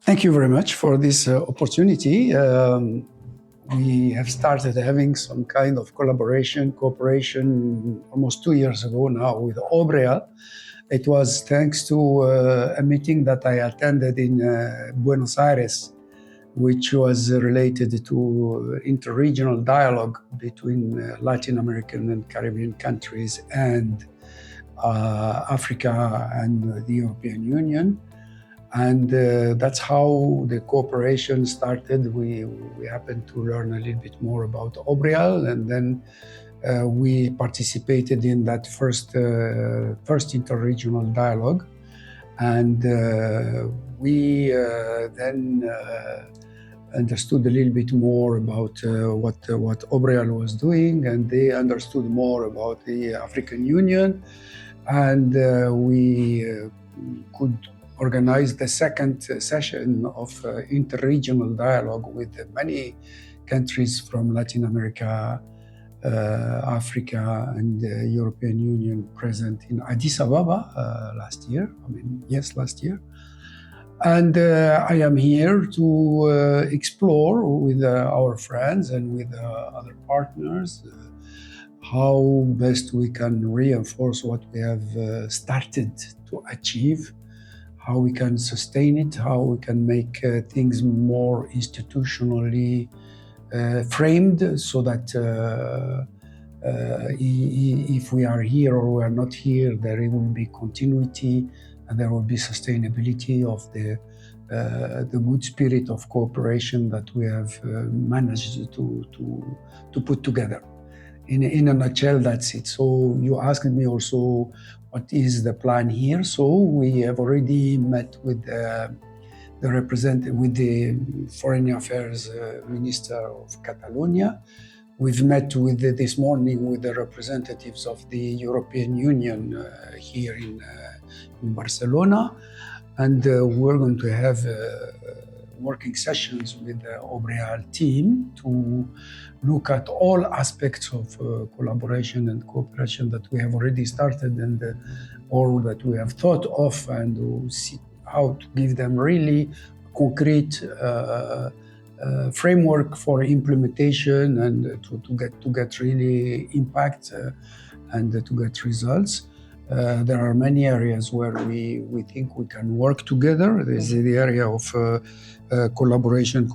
Thank you very much for this opportunity. We have started having some kind of cooperation almost 2 years ago now with Obreal. It was thanks to a meeting that I attended in Buenos Aires, which was related to interregional dialogue between Latin American and Caribbean countries and Africa and the European Union. And that's how the cooperation started. We happened to learn a little bit more about Obreal, and then we participated in that first interregional dialogue. And we then understood a little bit more about what Obreal was doing, and they understood more about the African Union. And we could organize the second session of interregional dialogue with many countries from Latin America, Africa, and the European Union present in Addis Ababa last year. Last year. And I am here to explore with our friends and with other partners how best we can reinforce what we have started to achieve, how we can sustain it, how we can make things more institutionally framed, so that if we are here or we are not here, there will be continuity and there will be sustainability of the good spirit of cooperation that we have managed to put together. In a nutshell, that's it. So you asked me also, what is the plan here? So we have already met with the Foreign Affairs Minister of Catalonia. We've met this morning with the representatives of the European Union here in Barcelona, and we're going to have working sessions with the Obreal team to look at all aspects of collaboration and cooperation that we have already started and or that we have thought of, and to see how to give them really concrete framework for implementation and to get really impact and to get results. There are many areas where we think we can work together. There's the area of cooperation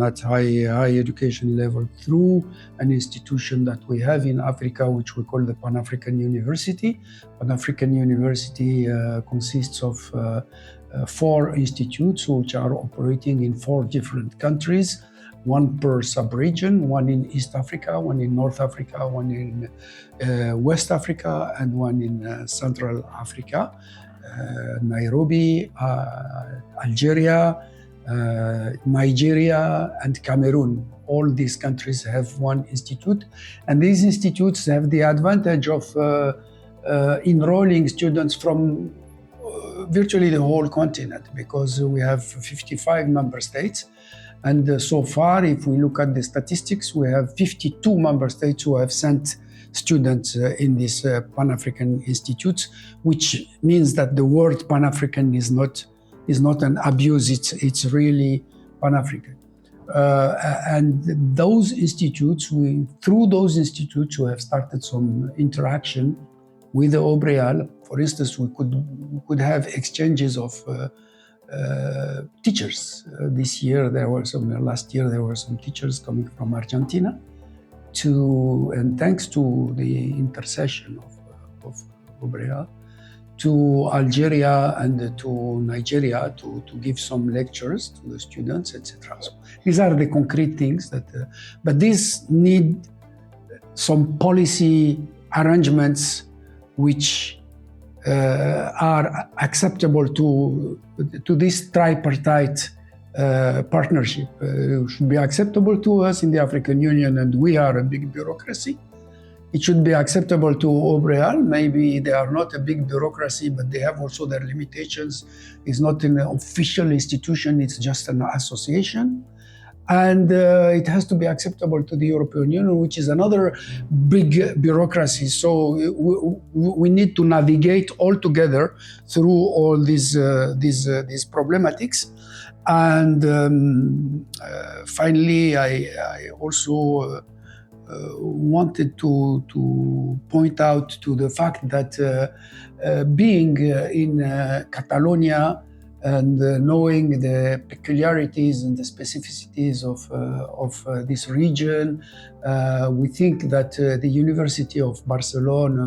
at high education level through an institution that we have in Africa, which we call the Pan-African University. Pan-African University consists of 4 institutes which are operating in 4 different countries, one per sub-region, one in East Africa, one in North Africa, one in West Africa, and one in Central Africa, Nairobi, Algeria, Nigeria, and Cameroon. All these countries have one institute, and these institutes have the advantage of enrolling students from virtually the whole continent, because we have 55 member states. And so far, if we look at the statistics, we have 52 member states who have sent students in these Pan-African institutes, which means that the word Pan-African is not an abuse, it's really Pan-African. And those institutes, through those institutes, we have started some interaction with the Obreal. For instance, we could have exchanges of teachers. Last year there were some teachers coming from Argentina and thanks to the intercession of Obreal, to Algeria and to Nigeria to give some lectures to the students, etc. So these are the concrete things but these need some policy arrangements which are acceptable to this tripartite partnership. Should be acceptable to us in the African Union, and we are a big bureaucracy. It should be acceptable to Obreal. Maybe they are not a big bureaucracy, but they have also their limitations. It's not an official institution, it's just an association. And it has to be acceptable to the European Union, which is another big bureaucracy. So we need to navigate all together through all these problematics. And finally, I also wanted to point out to the fact that being in Catalonia and knowing the peculiarities and the specificities of this region, we think that the University of Barcelona,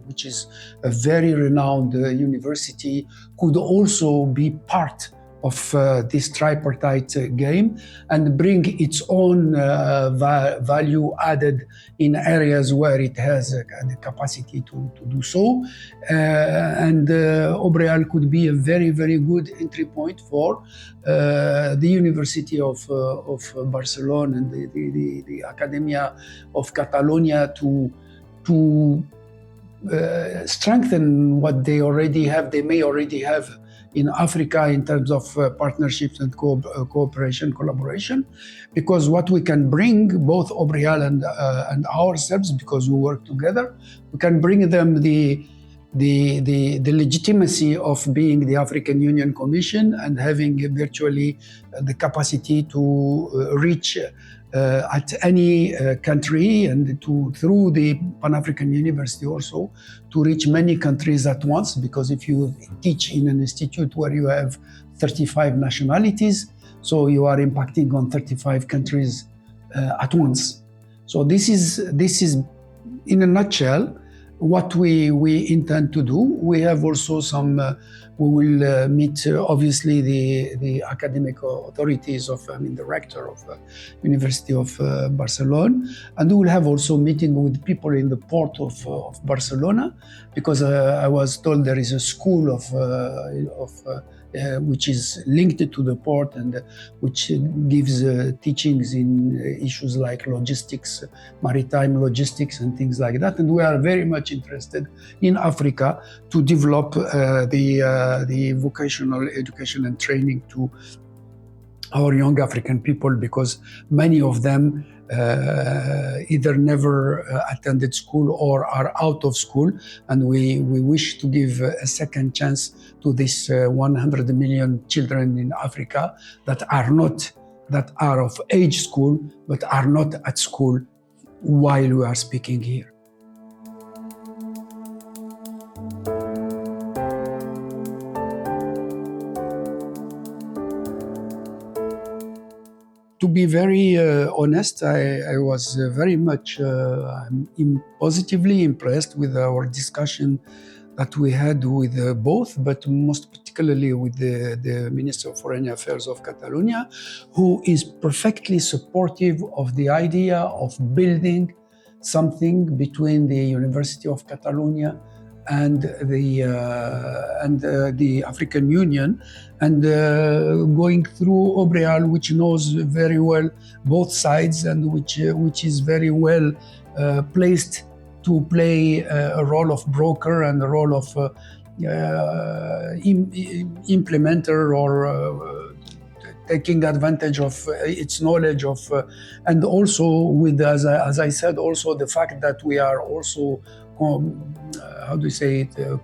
which is a very renowned university, could also be part of this tripartite game and bring its own value added in areas where it has the capacity to do so. And Obreal could be a very, very good entry point for the University of Barcelona and the Academia of Catalonia to strengthen what they already have, they may already have in Africa in terms of partnerships and cooperation, collaboration, because what we can bring, both Obreal and ourselves, because we work together, we can bring them the legitimacy of being the African Union Commission and having virtually the capacity to reach at any country and through the Pan-African University also to reach many countries at once, because if you teach in an institute where you have 35 nationalities, so you are impacting on 35 countries at once. So this is in a nutshell what we intend to do. We have also some, we will meet obviously the academic authorities of, the rector of University of Barcelona, and we will have also meeting with people in the port of Barcelona, because I was told there is a school which is linked to the port and which gives teachings in issues like logistics, maritime logistics and things like that. And we are very much interested in Africa to develop the vocational education and training to our young African people, because many of them either never attended school or are out of school, and we wish to give a second chance to these 100 million children in Africa that are of age school but are not at school while we are speaking here. To be very honest, I was very much positively impressed with our discussion that we had with both, but most particularly with the Minister of Foreign Affairs of Catalonia, who is perfectly supportive of the idea of building something between the University of Catalonia and the African Union, and going through Obreal, which knows very well both sides and which is very well placed to play a role of broker and a role of implementer or taking advantage of its knowledge of, and also with, as I said, also the fact that we are also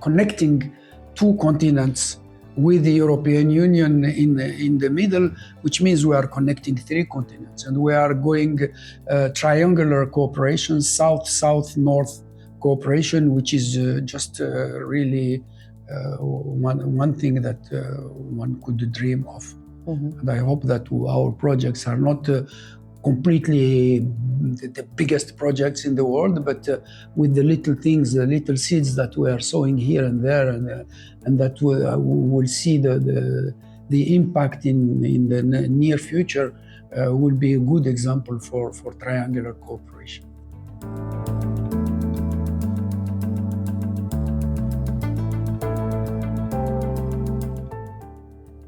connecting two continents with the European Union in the middle, which means we are connecting three continents, and we are going triangular cooperation, south-north cooperation, which is just really one thing that one could dream of. Mm-hmm. And I hope that our projects are not completely the biggest projects in the world, but with the little things, the little seeds that we are sowing here and there, and that we will see the impact in the near future, will be a good example for triangular cooperation.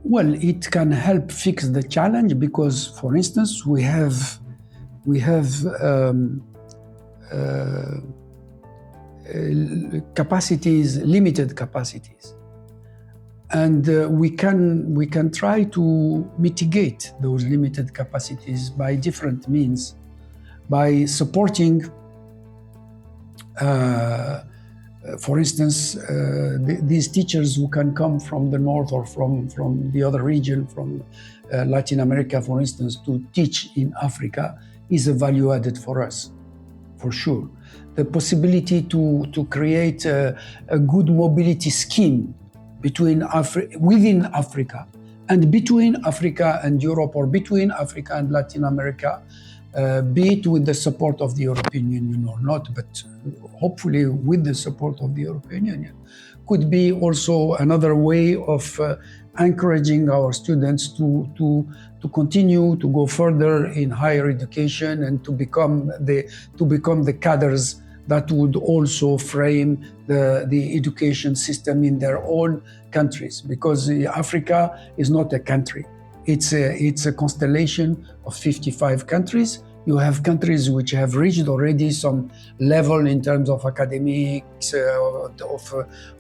Well, it can help fix the challenge because, for instance, we have capacities, limited capacities, and we can try to mitigate those limited capacities by different means, by supporting For instance, these teachers who can come from the north or from the other region, from Latin America, for instance, to teach in Africa is a value added for us, for sure. The possibility to create a good mobility scheme within Africa and between Africa and Europe, or between Africa and Latin America, be it with the support of the European Union or not, but hopefully with the support of the European Union, could be also another way of encouraging our students to continue to go further in higher education and to become the cadres that would also frame the education system in their own countries. Because Africa is not a country. It's a constellation of 55 countries. You have countries which have reached already some level in terms of academics,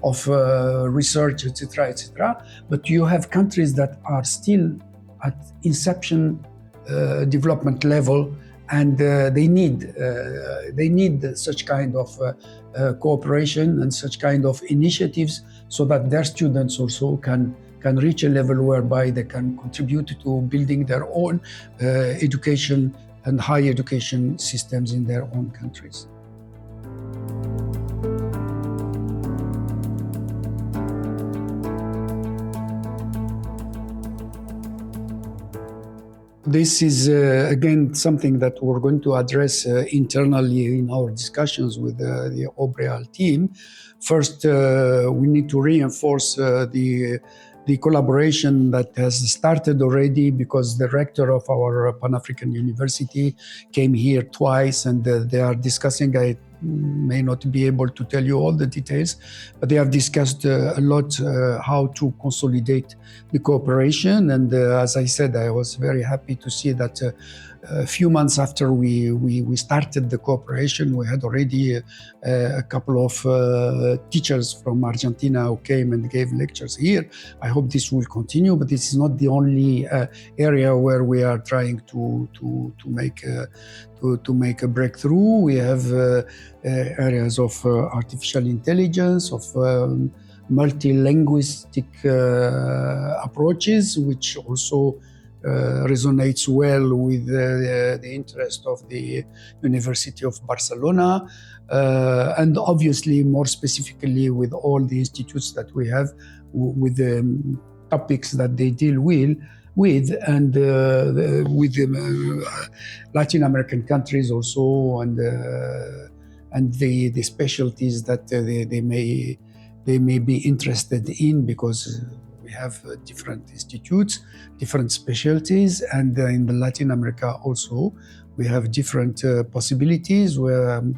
of research, etc., etc. But you have countries that are still at inception development level, and they need such kind of cooperation and such kind of initiatives, so that their students also can reach a level whereby they can contribute to building their own education and higher education systems in their own countries. This is, again, something that we're going to address internally in our discussions with the Obreal team. First, we need to reinforce the collaboration that has started already, because the rector of our Pan-African University came here twice, and they are discussing, I may not be able to tell you all the details, but they have discussed a lot how to consolidate the cooperation. And as I said, I was very happy to see that a few months after we started the cooperation, we had already a couple of teachers from Argentina who came and gave lectures here. I hope this will continue, but this is not the only area where we are trying to make a breakthrough. We have areas of artificial intelligence, of multilinguistic approaches, which also resonates well with the interest of the University of Barcelona, and obviously more specifically with all the institutes that we have, with the topics that they deal with, and with the Latin American countries also, and the specialties that they may be interested in, because we have different institutes, different specialties, and in the Latin America also we have different possibilities. We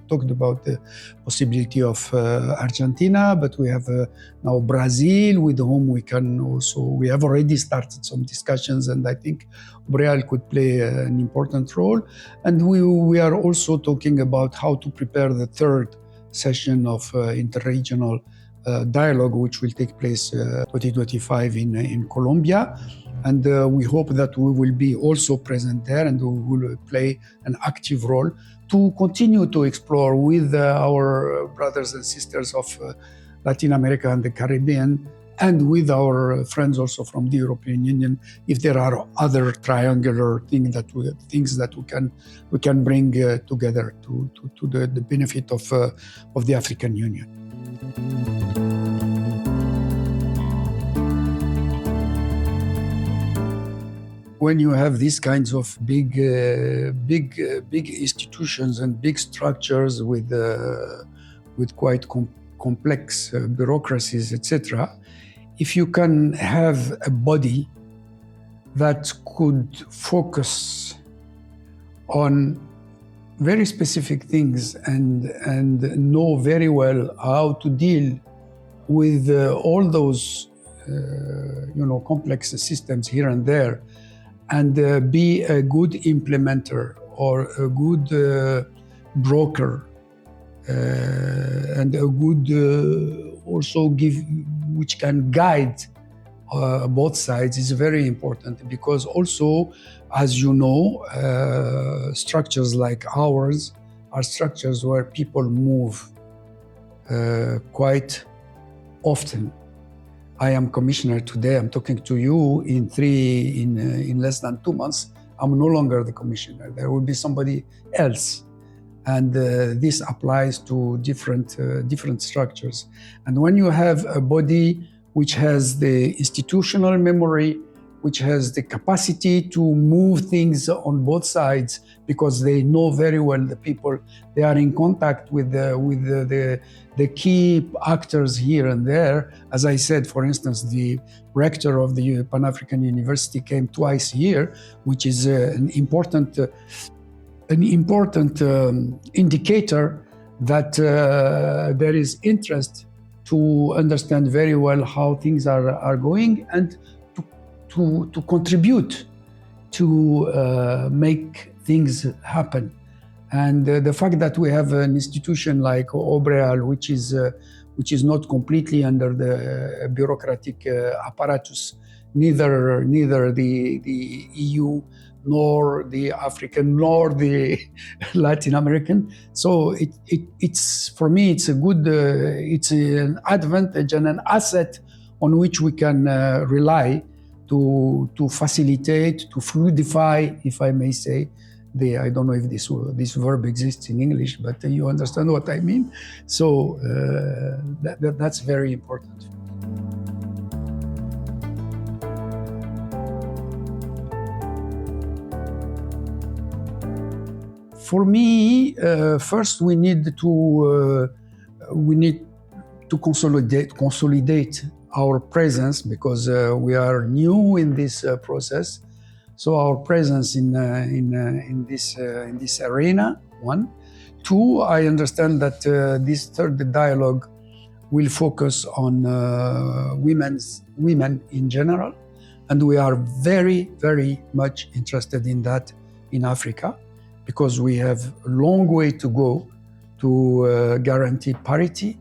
talked about the possibility of Argentina, but we have now Brazil, with whom we have already started some discussions, and I think Obreal could play an important role. And we are also talking about how to prepare the third session of interregional dialogue, which will take place 2025 in Colombia. And we hope that we will be also present there, and we will play an active role to continue to explore with our brothers and sisters of Latin America and the Caribbean, and with our friends also from the European Union, if there are other triangular things that we can bring together to the benefit of the African Union. When you have these kinds of big institutions and big structures with quite complex bureaucracies, etc., if you can have a body that could focus on very specific things and know very well how to deal with all those complex systems here and there, and be a good implementer or a good broker, and a good also which can guide both sides, is very important. Because also, as you know, structures like ours are structures where people move quite often. I am commissioner today. I'm talking to you in less than 2 months. I'm no longer the commissioner. There will be somebody else, and this applies to different structures. And when you have a body which has the institutional memory, which has the capacity to move things on both sides, because they know very well the people, they are in contact with the key actors here and there. As I said, for instance, the rector of the Pan-African University came twice a year, which is an important indicator that there is interest to understand very well how things are going, and to contribute to make things happen. And the fact that we have an institution like Obreal, which is not completely under the bureaucratic apparatus, neither the EU nor the African nor the Latin American. So it's for me it's a good it's an advantage and an asset on which we can rely to facilitate, to fluidify, if I may say. I don't know if this verb exists in English, but you understand what I mean. So that's very important. For me, first we need to consolidate our presence, because we are new in this process. So our presence in this arena, one. Two, I understand that this third dialogue will focus on women in general, and we are very, very much interested in that in Africa, because we have a long way to go to guarantee parity,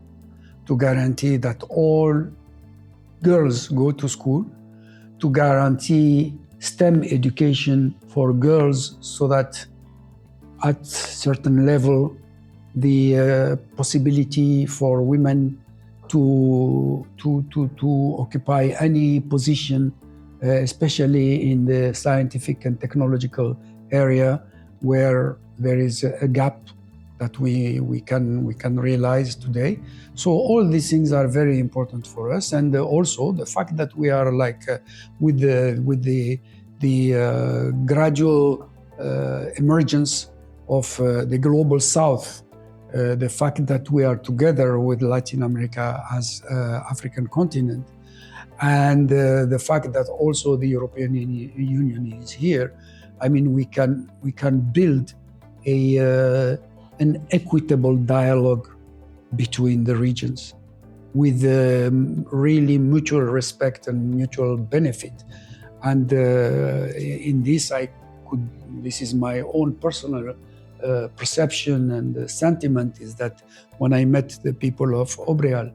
to guarantee that all girls go to school, to guarantee STEM education for girls, so that at certain level the possibility for women to occupy any position, especially in the scientific and technological area, where there is a gap that we can realize today. So all these things are very important for us, and also the fact that we are with the gradual emergence of the global South, the fact that we are together with Latin America as African continent, and the fact that also the European Union is here. I mean, we can build an equitable dialogue between the regions with really mutual respect and mutual benefit. And in this, this is my own personal perception and sentiment, is that when I met the people of Obreal,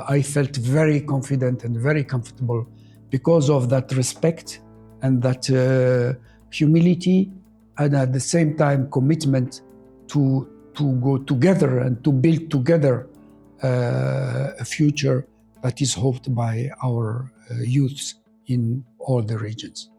I felt very confident and very comfortable because of that respect and that humility, and at the same time commitment to go together and to build together a future that is hoped by our youths in all the regions.